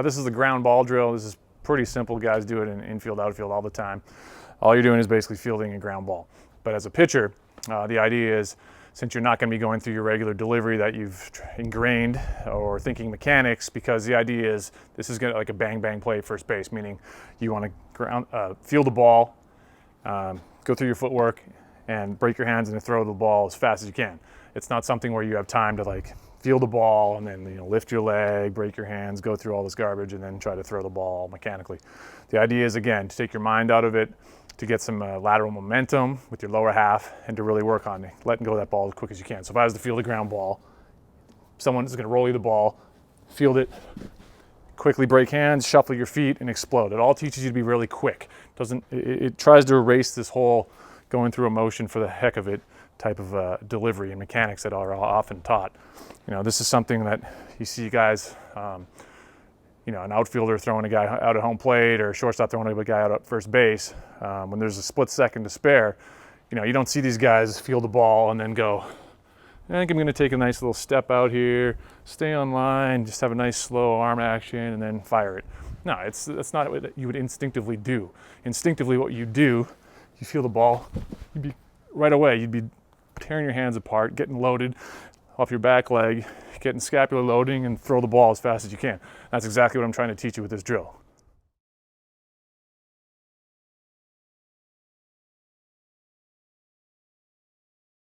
This is the ground ball drill. This is pretty simple. Guys do it in infield, outfield all the time. All you're doing is basically fielding a ground ball. But as a pitcher, the idea is, since you're not going to be going through your regular delivery that you've ingrained or thinking mechanics, because the idea is this is going to like a bang bang play at first base, meaning you want to field the ball, go through your footwork, and break your hands and throw the ball as fast as you can. It's not something where you have time to like field the ball and then lift your leg, break your hands, go through all this garbage, and then try to throw the ball mechanically. The idea is, again, to take your mind out of it, to get some lateral momentum with your lower half, and to really work on letting go of that ball as quick as you can. So if I was to field a ground ball, someone is going to roll you the ball, field it, quickly break hands, shuffle your feet, and explode. It all teaches you to be really quick. It tries to erase this whole going through a motion for the heck of it type of delivery and mechanics that are often taught. This is something that you see guys, an outfielder throwing a guy out at home plate, or a shortstop throwing a guy out at first base. When there's a split second to spare, you don't see these guys field the ball and then go, I think I'm going to take a nice little step out here, stay on line, just have a nice slow arm action, and then fire it. No, that's not what you would instinctively do. Instinctively, what you do, you feel the ball, right away, you'd be tearing your hands apart, getting loaded off your back leg, getting scapular loading, and throw the ball as fast as you can. That's exactly what I'm trying to teach you with this drill.